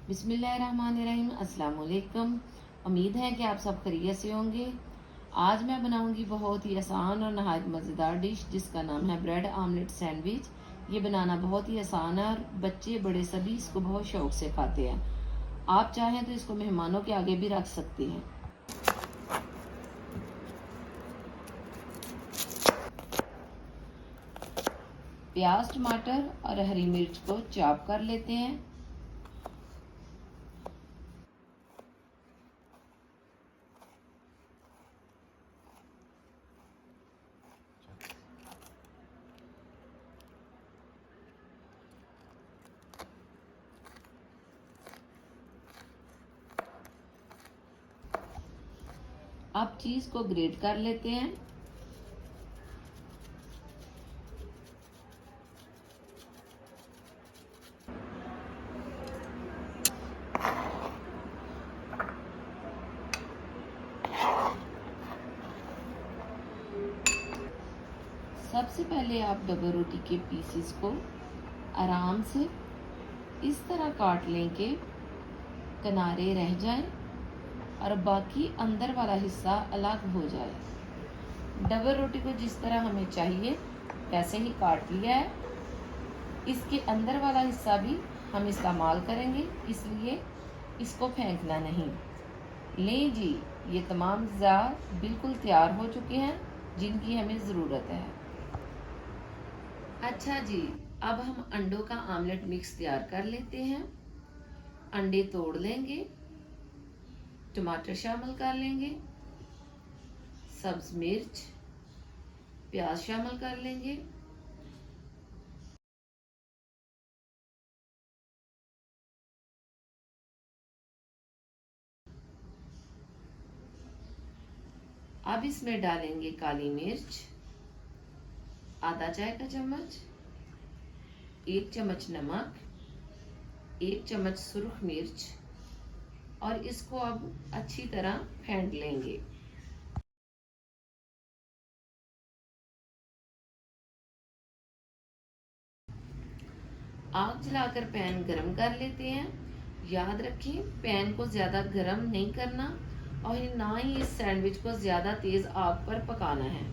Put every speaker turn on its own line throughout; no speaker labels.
बिस्मिल्लाहिर्रहमानिर्रहीम। अस्सलाम वालेकुम। उम्मीद है कि आप सब खैरियत से होंगे। आज मैं बनाऊंगी बहुत ही आसान और नहायत मज़ेदार डिश जिसका नाम है ब्रेड आमलेट सैंडविच। ये बनाना बहुत ही आसान है और बच्चे बड़े सभी इसको बहुत शौक से खाते हैं। आप चाहें तो इसको मेहमानों के आगे भी रख सकते हैं। प्याज, टमाटर और हरी मिर्च को चॉप कर लेते हैं। अब चीज को ग्रेट कर लेते हैं। सबसे पहले आप डबल रोटी के पीसेस को आराम से इस तरह काट लें कि किनारे रह जाएं और बाकी अंदर वाला हिस्सा अलग हो जाए। डबल रोटी को जिस तरह हमें चाहिए वैसे ही काट लिया है। इसके अंदर वाला हिस्सा भी हम इस्तेमाल करेंगे, इसलिए इसको फेंकना नहीं। लें जी, ये तमाम ज़ार बिल्कुल तैयार हो चुके हैं जिनकी हमें ज़रूरत है। अच्छा जी, अब हम अंडों का आमलेट मिक्स तैयार कर लेते हैं। अंडे तोड़ लेंगे, टमाटर शामिल कर लेंगे, सब्ज मिर्च, प्याज शामिल कर लेंगे, अब इसमें डालेंगे काली मिर्च आधा चाय का चम्मच, 1 चम्मच नमक, 1 चम्मच सुर्ख मिर्च और इसको अब अच्छी तरह फेंट लेंगे। आग जलाकर पैन गरम कर लेते हैं। याद रखें, पैन को ज़्यादा गरम नहीं करना और ना ही इस सैंडविच को ज़्यादा तेज़ आग पर पकाना है।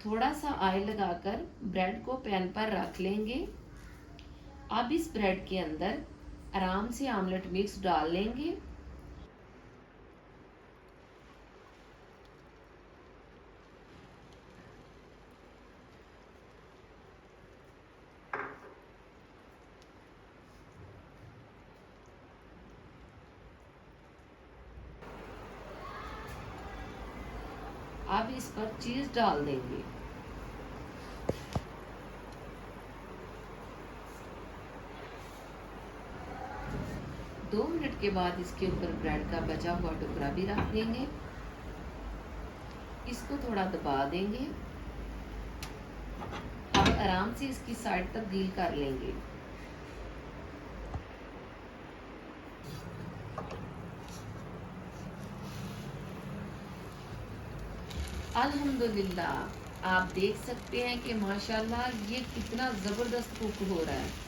थोड़ा सा ऑयल लगाकर ब्रेड को पैन पर रख लेंगे। अब इस ब्रेड के अंदर आराम से आमलेट मिक्स डाल लेंगे। अब इस पर चीज डाल देंगे। दो मिनट के बाद इसके ऊपर ब्रेड का बचा हुआ टुकड़ा भी रख देंगे। इसको थोड़ा दबा देंगे। अब आराम से इसकी साइड तब्दील कर लेंगे। अल्हम्दुलिल्लाह, आप देख सकते हैं कि माशाल्लाह ये कितना ज़बरदस्त कुक हो रहा है।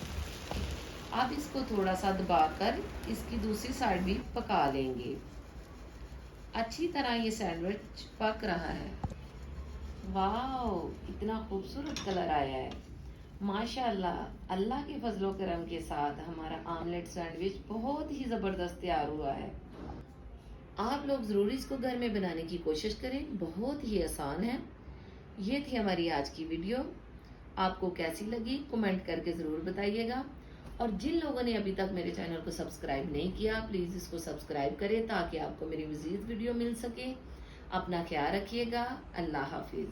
अब इसको थोड़ा सा दबाकर इसकी दूसरी साइड भी पका लेंगे। अच्छी तरह ये सैंडविच पक रहा है। वाओ, कितना खूबसूरत कलर आया है। माशाल्लाह, अल्लाह के फजलो करम के साथ हमारा आमलेट सैंडविच बहुत ही ज़बरदस्त तैयार हुआ है। आप लोग ज़रूर इसको घर में बनाने की कोशिश करें, बहुत ही आसान है। ये थी हमारी आज की वीडियो। आपको कैसी लगी कमेंट करके ज़रूर बताइएगा। और जिन लोगों ने अभी तक मेरे चैनल को सब्सक्राइब नहीं किया, प्लीज़ इसको सब्सक्राइब करें ताकि आपको मेरी मज़ीद वीडियो मिल सके। अपना ख्याल रखिएगा। अल्लाह हाफिज़।